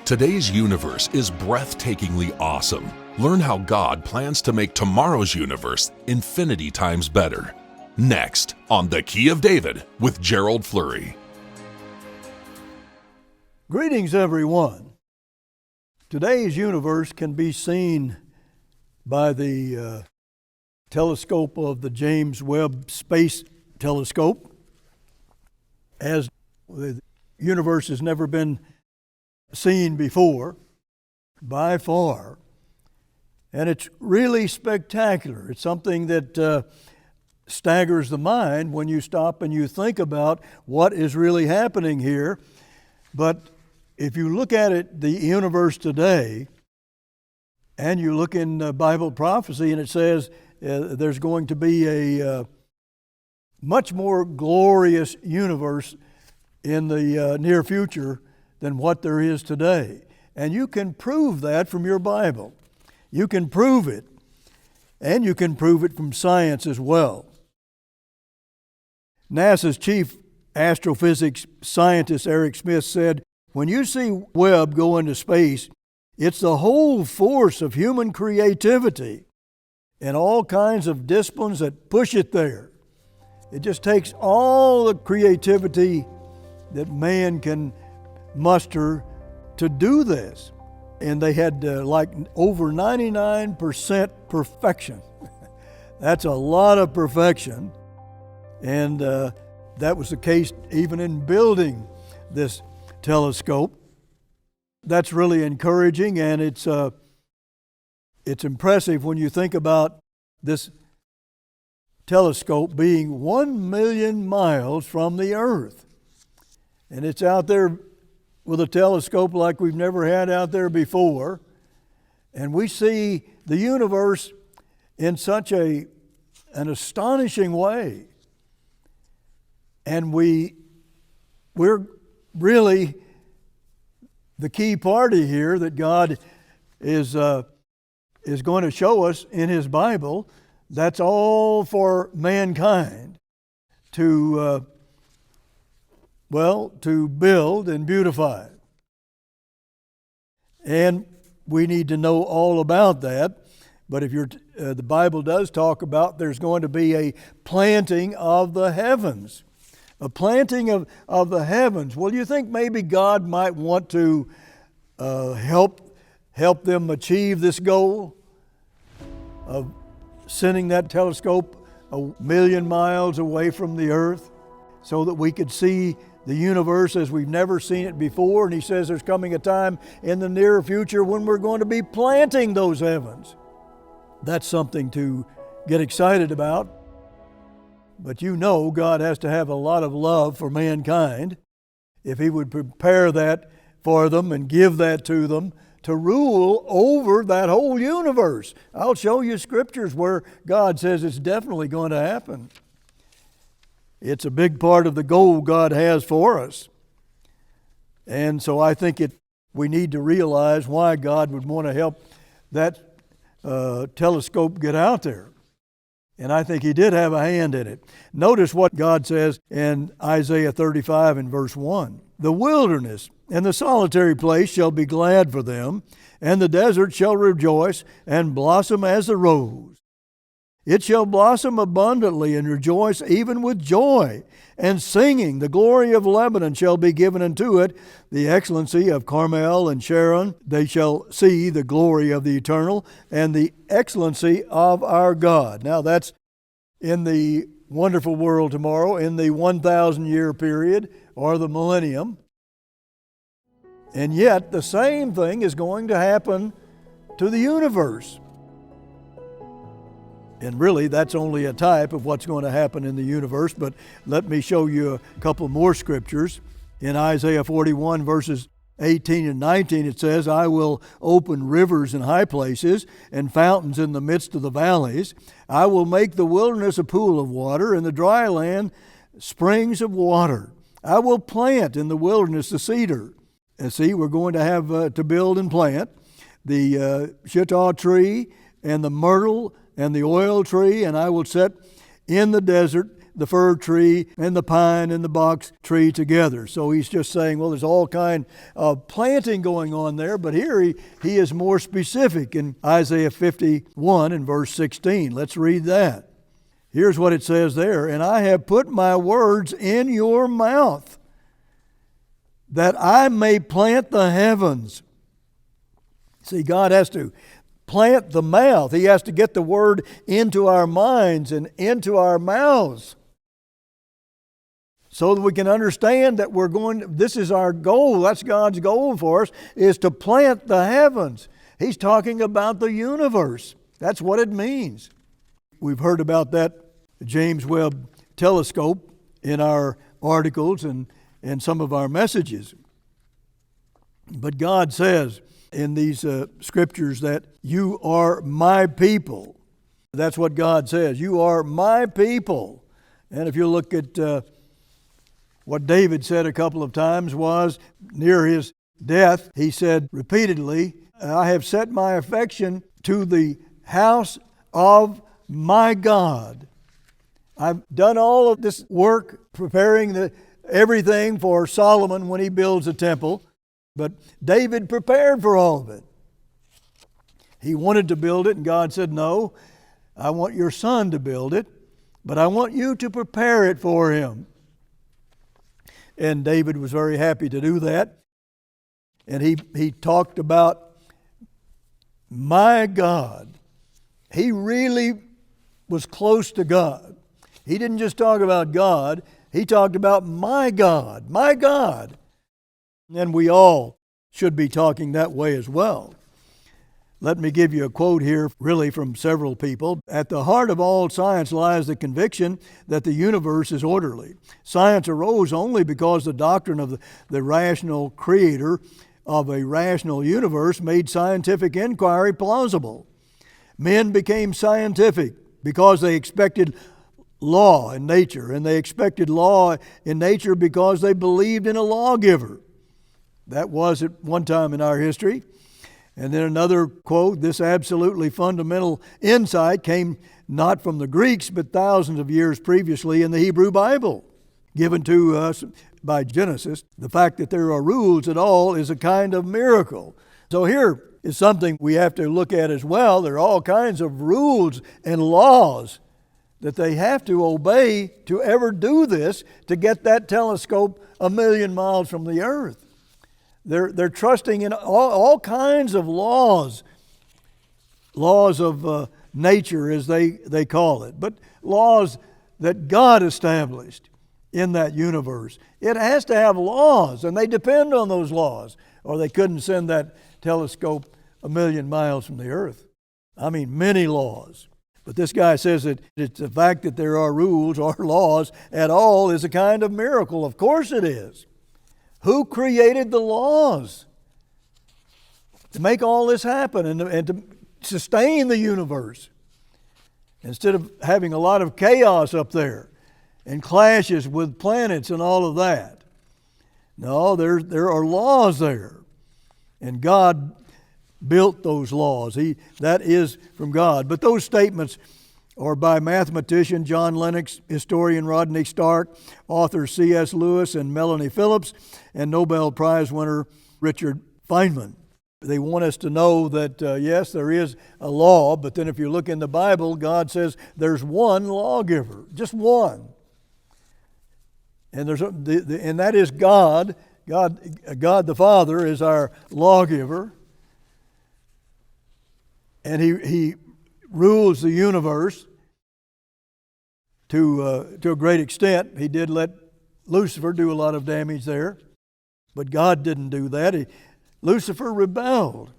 Today's universe is breathtakingly awesome. Learn how God plans to make tomorrow's universe infinity times better. Next on The Key of David with Gerald Flurry. Greetings, everyone. Today's universe can be seen by the telescope of the James Webb Space Telescope, as the universe has never been seen before, by far. And it's really spectacular. It's something that staggers the mind when you stop and you think about what is really happening here. But if you look at it, the universe today, and you look in Bible prophecy, and it says there's going to be a much more glorious universe in the near future than what there is today. And you can prove that from your Bible. You can prove it, and you can prove it from science as well. NASA's chief astrophysics scientist Eric Smith said, "When you see Webb go into space, it's the whole force of human creativity and all kinds of disciplines that push it there. It just takes all the creativity that man can muster to do this." And they had like over 99% perfection. That's a lot of perfection. And that was the case even in building this telescope. That's really encouraging, and it's impressive when you think about this telescope being 1 million miles from the Earth. And it's out there with a telescope like we've never had out there before. And we see the universe in such an astonishing way. And we're really the key party here that God is going to show us in His Bible. That's all for mankind to build and beautify. And we need to know all about that. But if the Bible does talk about there's going to be a planting of the heavens. A planting of the heavens. Well, you think maybe God might want to help them achieve this goal of sending that telescope 1 million miles away from the Earth so that we could see the universe as we've never seen it before? And He says there's coming a time in the near future when we're going to be planting those heavens. That's something to get excited about. But you know God has to have a lot of love for mankind if He would prepare that for them and give that to them to rule over that whole universe. I'll show you scriptures where God says it's definitely going to happen. It's a big part of the goal God has for us. And so I think we need to realize why God would want to help that telescope get out there. And I think He did have a hand in it. Notice what God says in Isaiah 35 and verse 1. "The wilderness and the solitary place shall be glad for them, and the desert shall rejoice and blossom as the rose. It shall blossom abundantly and rejoice even with joy and singing. The glory of Lebanon shall be given unto it, the excellency of Carmel and Sharon. They shall see the glory of the Eternal and the excellency of our God." Now that's in the wonderful world tomorrow, in the 1,000-year period or the millennium. And yet the same thing is going to happen to the universe. And really, that's only a type of what's going to happen in the universe. But let me show you a couple more scriptures. In Isaiah 41, verses 18 and 19, it says, "I will open rivers in high places and fountains in the midst of the valleys. I will make the wilderness a pool of water, and the dry land springs of water. I will plant in the wilderness the cedar." And see, we're going to have to build and plant the shittah tree and the myrtle and the oil tree, and I will set in the desert the fir tree and the pine and the box tree together. So he's just saying, well, there's all kind of planting going on there, but here he is more specific in Isaiah 51 and verse 16. Let's read that. Here's what it says there. And I have put my words in your mouth, that I may plant the heavens. See, God has to plant the mouth. He has to get the word into our minds and into our mouths so that we can understand that this is our goal. That's God's goal for us, is to plant the heavens. He's talking about the universe. That's what it means. We've heard about that James Webb Telescope in our articles and some of our messages. But God says in these scriptures that you are my people. That's what God says. You are my people. And if you look at what David said a couple of times was near his death, he said repeatedly, I have set my affection to the house of my God. I've done all of this work preparing everything for Solomon when he builds a temple, but David prepared for all of it. He wanted to build it, and God said, no, I want your son to build it, but I want you to prepare it for him. And David was very happy to do that. And he talked about my God. He really was close to God. He didn't just talk about God, he talked about my God, my God. And we all should be talking that way as well. Let me give you a quote here, really from several people. At the heart of all science lies the conviction that the universe is orderly. Science arose only because the doctrine of the rational creator of a rational universe made scientific inquiry plausible. Men became scientific because they expected law in nature, and they expected law in nature because they believed in a lawgiver. That was at one time in our history. And then another quote, this absolutely fundamental insight came not from the Greeks, but thousands of years previously in the Hebrew Bible, given to us by Genesis. The fact that there are rules at all is a kind of miracle. So here is something we have to look at as well. There are all kinds of rules and laws that they have to obey to ever do this, to get that telescope 1,000,000 miles from the earth. They're trusting in all kinds of laws of nature, as they call it, but laws that God established in that universe. It has to have laws, and they depend on those laws, or they couldn't send that telescope 1,000,000 miles from the earth. I mean, many laws. But this guy says that it's the fact that there are rules or laws at all is a kind of miracle. Of course it is. Who created the laws to make all this happen and to sustain the universe? Instead of having a lot of chaos up there and clashes with planets and all of that. No, there are laws there. And God built those laws. That is from God. But those statements are by mathematician John Lennox, historian Rodney Stark, author C.S. Lewis and Melanie Phillips, and Nobel Prize winner Richard Feynman. They want us to know that, yes, there is a law, but then if you look in the Bible, God says there's one lawgiver, just one. And and that is God. God the Father is our lawgiver. And He rules the universe to a great extent. He did let Lucifer do a lot of damage there, but God didn't do that. Lucifer rebelled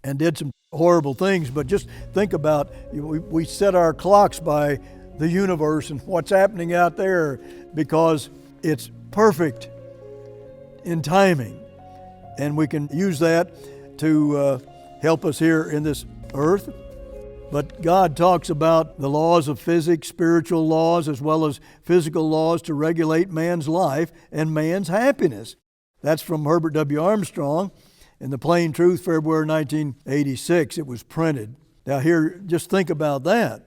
and did some horrible things. But just think about, we set our clocks by the universe and what's happening out there because it's perfect in timing, and we can use that to help us here in this earth. But God talks about the laws of physics, spiritual laws, as well as physical laws to regulate man's life and man's happiness. That's from Herbert W. Armstrong in The Plain Truth, February 1986. It was printed. Now here, just think about that.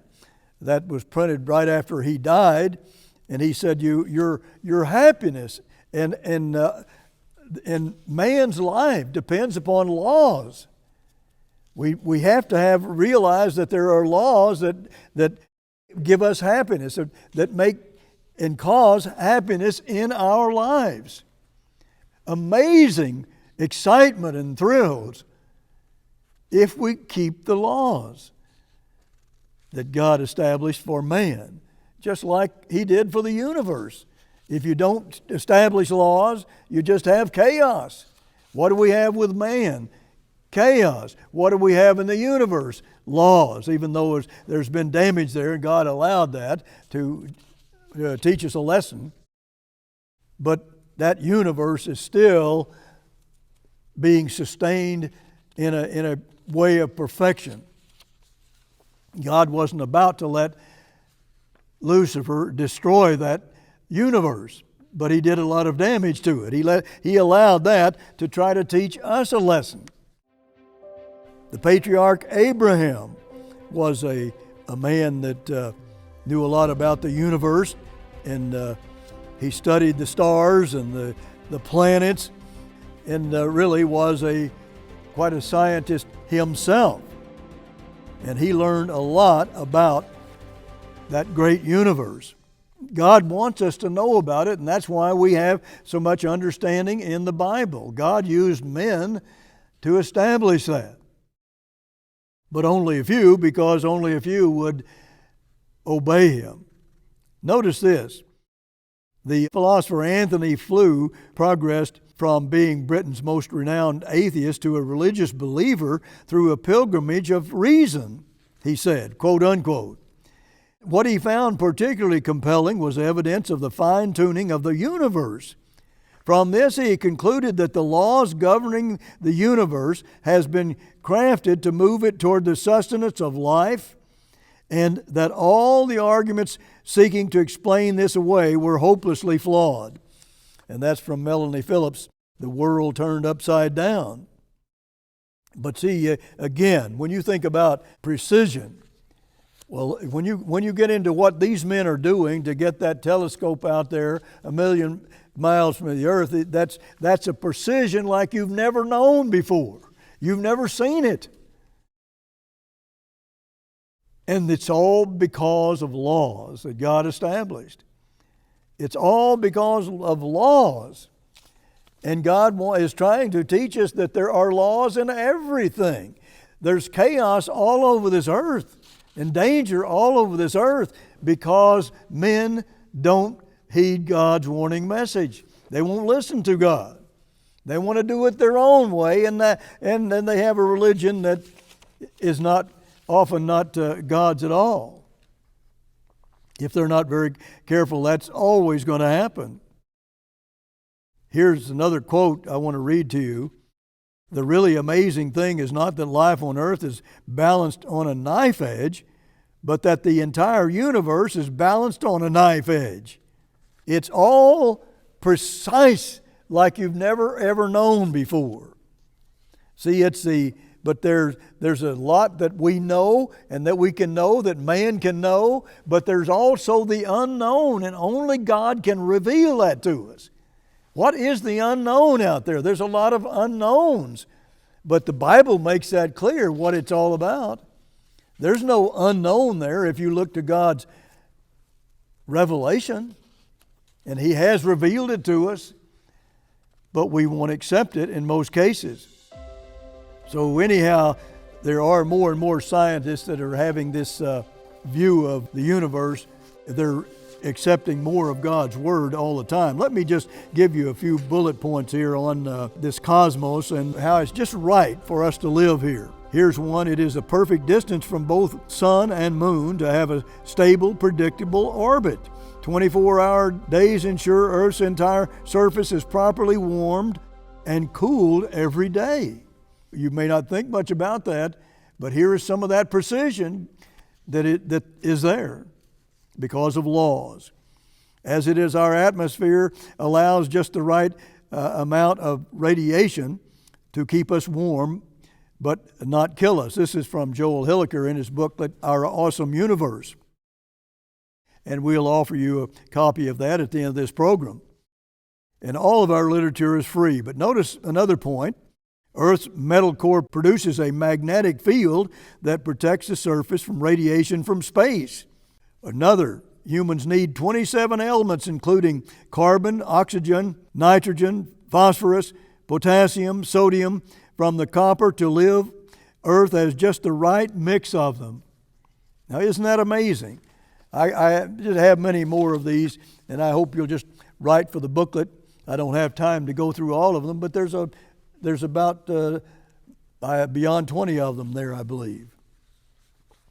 that was printed right after he died, and he said, your happiness and man's life depends upon laws. We have to realize that there are laws that give us happiness, that make and cause happiness in our lives. Amazing excitement and thrills if we keep the laws that God established for man, just like He did for the universe. If you don't establish laws, you just have chaos. What do we have with man? Chaos. What do we have in the universe? Laws. Even though there's been damage there, God allowed that to teach us a lesson. But that universe is still being sustained in a way of perfection. God wasn't about to let Lucifer destroy that universe, but he did a lot of damage to it. He allowed that to try to teach us a lesson. The patriarch Abraham was a man that knew a lot about the universe, and he studied the stars and the planets, and really was quite a scientist himself. And he learned a lot about that great universe. God wants us to know about it, and that's why we have so much understanding in the Bible. God used men to establish that. But only a few, because only a few would obey Him. Notice this. The philosopher Anthony Flew progressed from being Britain's most renowned atheist to a religious believer through a pilgrimage of reason, he said, quote unquote. What he found particularly compelling was evidence of the fine-tuning of the universe. From this, he concluded that the laws governing the universe has been crafted to move it toward the sustenance of life, and that all the arguments seeking to explain this away were hopelessly flawed. And that's from Melanie Phillips' The World Turned Upside Down. But see, again, when you think about precision, well, when you get into what these men are doing to get that telescope out there 1 million miles from the earth, that's a precision like you've never known before. You've never seen it. And it's all because of laws that God established. It's all because of laws. And God is trying to teach us that there are laws in everything. There's chaos all over this earth and danger all over this earth because men don't heed God's warning message. They won't listen to God. They want to do it their own way, and then they have a religion that is often not God's at all. If they're not very careful, that's always going to happen. Here's another quote I want to read to you. The really amazing thing is not that life on earth is balanced on a knife edge, but that the entire universe is balanced on a knife edge. It's all precise like you've never ever known before. See, but there's a lot that we know and that we can know, that man can know, but there's also the unknown, and only God can reveal that to us. What is the unknown out there? There's a lot of unknowns, but the Bible makes that clear what it's all about. There's no unknown there if you look to God's revelation, and He has revealed it to us, but we won't accept it in most cases. So anyhow, there are more and more scientists that are having this view of the universe. They're accepting more of God's Word all the time. Let me just give you a few bullet points here on this cosmos and how it's just right for us to live here. Here's one. It is a perfect distance from both sun and moon to have a stable, predictable orbit. 24-hour days ensure Earth's entire surface is properly warmed and cooled every day. You may not think much about that, but here is some of that precision that is there because of laws. As it is, our atmosphere allows just the right amount of radiation to keep us warm, but not kill us. This is from Joel Hilliker in his booklet, Our Awesome Universe. And we'll offer you a copy of that at the end of this program. And all of our literature is free. But notice another point. Earth's metal core produces a magnetic field that protects the surface from radiation from space. Another, humans need 27 elements, including carbon, oxygen, nitrogen, phosphorus, potassium, sodium, from the copper to live. Earth has just the right mix of them. Now, isn't that amazing? I just have many more of these, and I hope you'll just write for the booklet. I don't have time to go through all of them, but there's about beyond 20 of them there, I believe.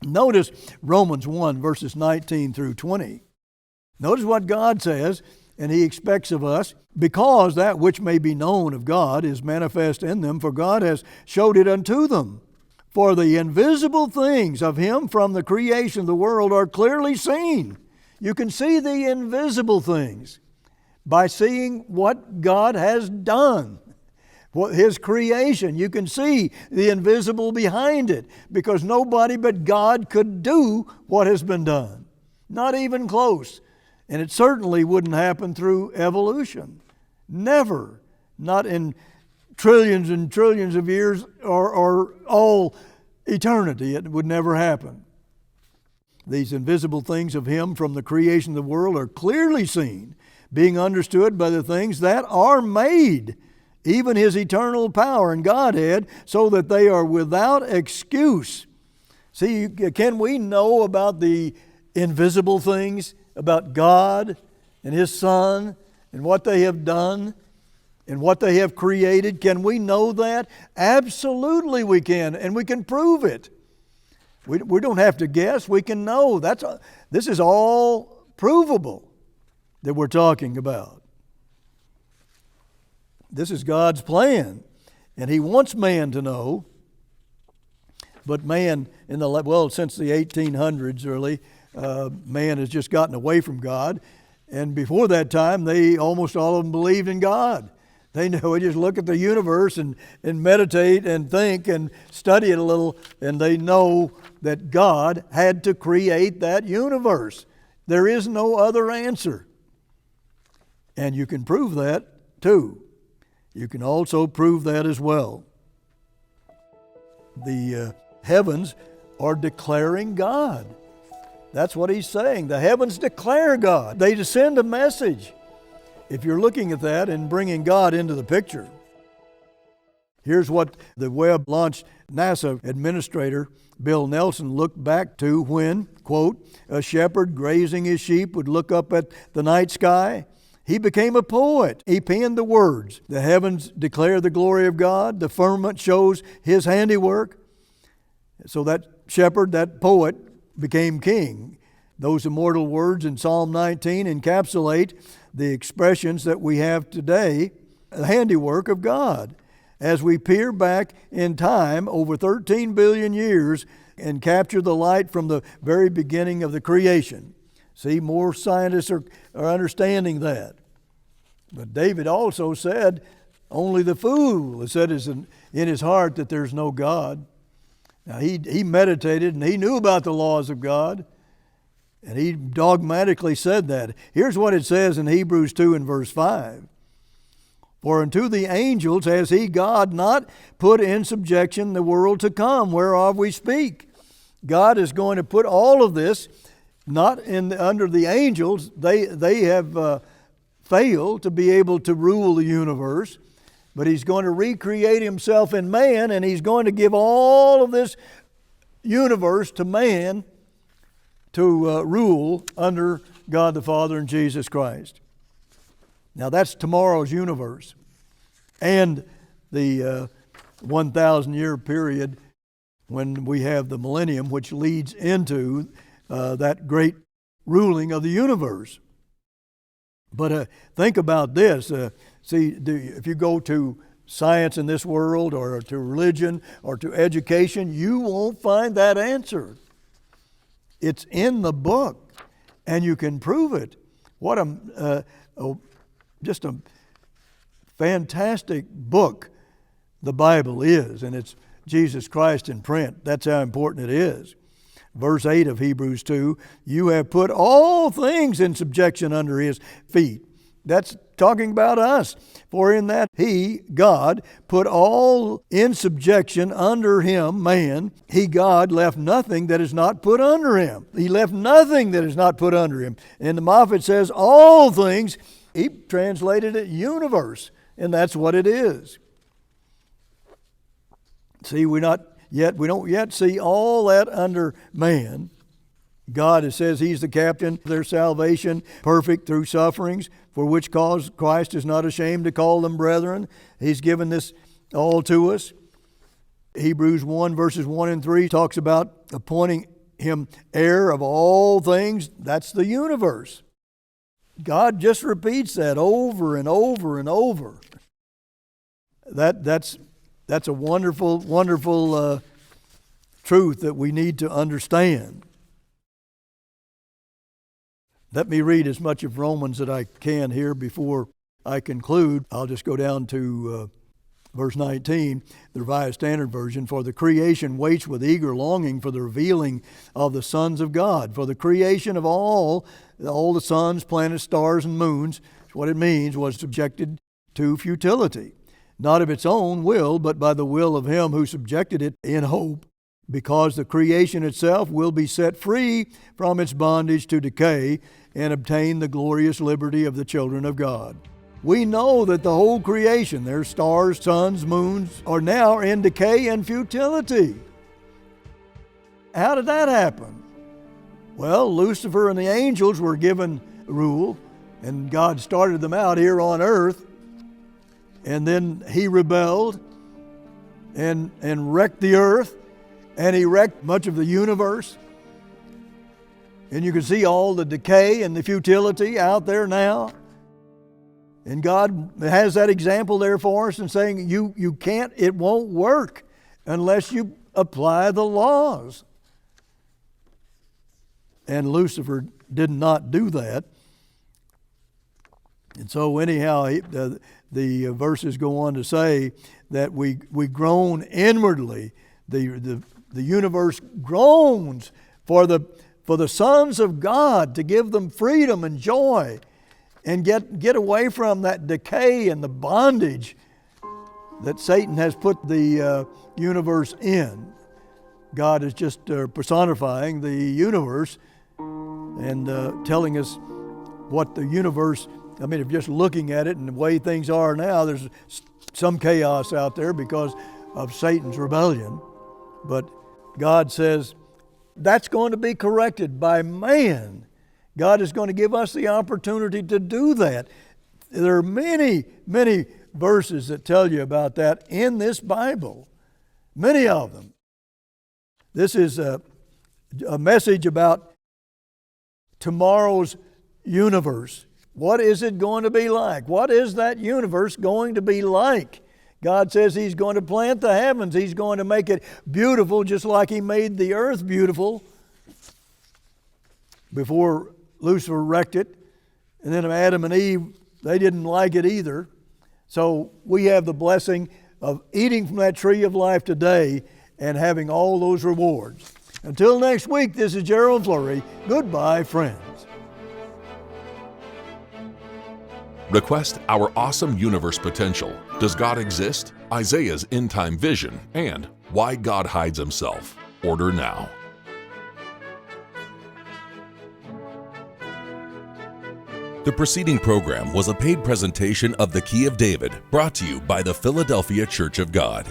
Notice Romans 1, verses 19 through 20. Notice what God says, and He expects of us, because that which may be known of God is manifest in them, for God has showed it unto them. For the invisible things of Him from the creation of the world are clearly seen. You can see the invisible things by seeing what God has done. His creation, you can see the invisible behind it, because nobody but God could do what has been done. Not even close. And it certainly wouldn't happen through evolution. Never. Not in trillions and trillions of years or all eternity. It would never happen. These invisible things of Him from the creation of the world are clearly seen, being understood by the things that are made, even His eternal power and Godhead, so that they are without excuse. See, can we know about the invisible things, about God and His Son and what they have done and what they have created? Can we know that? Absolutely we can, and we can prove it. We don't have to guess, we can know. This is all provable that we're talking about. This is God's plan, and He wants man to know. But man, since the 1800s really, man has just gotten away from God. And before that time, almost all of them believed in God. They just look at the universe and meditate and think and study it a little, and they know that God had to create that universe. There is no other answer. And you can prove that too. You can also prove that as well. The heavens are declaring God. That's what He's saying. The heavens declare God. They send a message. If you're looking at that and bringing God into the picture, here's what the Webb launched NASA administrator Bill Nelson looked back to when, quote, a shepherd grazing his sheep would look up at the night sky. He became a poet. He penned the words, the heavens declare the glory of God, the firmament shows His handiwork. So that shepherd, that poet, became king. Those immortal words in Psalm 19 encapsulate the expressions that we have today, the handiwork of God. As we peer back in time over 13 billion years and capture the light from the very beginning of the creation. See, more scientists are understanding that. But David also said, only the fool has said in his heart that there's no God. Now he meditated and he knew about the laws of God. And he dogmatically said that. Here's what it says in Hebrews 2 and verse 5. For unto the angels has He, God, not put in subjection the world to come, whereof we speak. God is going to put all of this not under the angels. They have failed to be able to rule the universe. But He's going to recreate Himself in man, and He's going to give all of this universe to man to rule under God the Father and Jesus Christ. Now that's tomorrow's universe and the 1,000-year period when we have the millennium, which leads into that great ruling of the universe. But think about this. If you go to science in this world or to religion or to education, you won't find that answer. It's in the book, and you can prove it. What just a fantastic book the Bible is, and it's Jesus Christ in print. That's how important it is. Verse 8 of Hebrews 2, you have put all things in subjection under his feet. That's talking about us. For in that he, God, put all in subjection under him, man. He, God, left nothing that is not put under him. He left nothing that is not put under him. And the Moffat says all things. He translated it universe, and that's what it is. See, we don't yet see all that under man. God, it says he's the captain of their salvation, perfect through sufferings, for which cause Christ is not ashamed to call them brethren. He's given this all to us. Hebrews 1 verses 1 and 3 talks about appointing him heir of all things. That's the universe. God just repeats that over and over and over. That's a wonderful, wonderful truth that we need to understand. Let me read as much of Romans that I can here before I conclude. I'll just go down to verse 19, the Revised Standard Version. For the creation waits with eager longing for the revealing of the sons of God. For the creation of all the suns, planets, stars, and moons, what it means, was subjected to futility. Not of its own will, but by the will of him who subjected it in hope, because the creation itself will be set free from its bondage to decay and obtain the glorious liberty of the children of God. We know that the whole creation, their stars, suns, moons, are now in decay and futility. How did that happen? Well, Lucifer and the angels were given rule, and God started them out here on earth, and then he rebelled and wrecked the earth, and he wrecked much of the universe. And you can see all the decay and the futility out there now. And God has that example there for us and saying, you can't, it won't work unless you apply the laws. And Lucifer did not do that. And so anyhow, the verses go on to say that we groan inwardly. The universe groans for the sons of God to give them freedom and joy and get away from that decay and the bondage that Satan has put the universe in. God is just personifying the universe and telling us what the universe, if just looking at it and the way things are now, there's some chaos out there because of Satan's rebellion. But God says that's going to be corrected by man. God is going to give us the opportunity to do that. There are many, many verses that tell you about that in this Bible. Many of them. This is a message about tomorrow's universe. What is it going to be like? What is that universe going to be like? God says he's going to plant the heavens. He's going to make it beautiful just like he made the earth beautiful before Lucifer wrecked it. And then Adam and Eve, they didn't like it either. So we have the blessing of eating from that tree of life today and having all those rewards. Until next week, this is Gerald Flurry. Goodbye, friends. Request Our Awesome Universe Potential, Does God Exist?, Isaiah's End Time Vision, and Why God Hides Himself. Order now. The preceding program was a paid presentation of The Key of David, brought to you by the Philadelphia Church of God.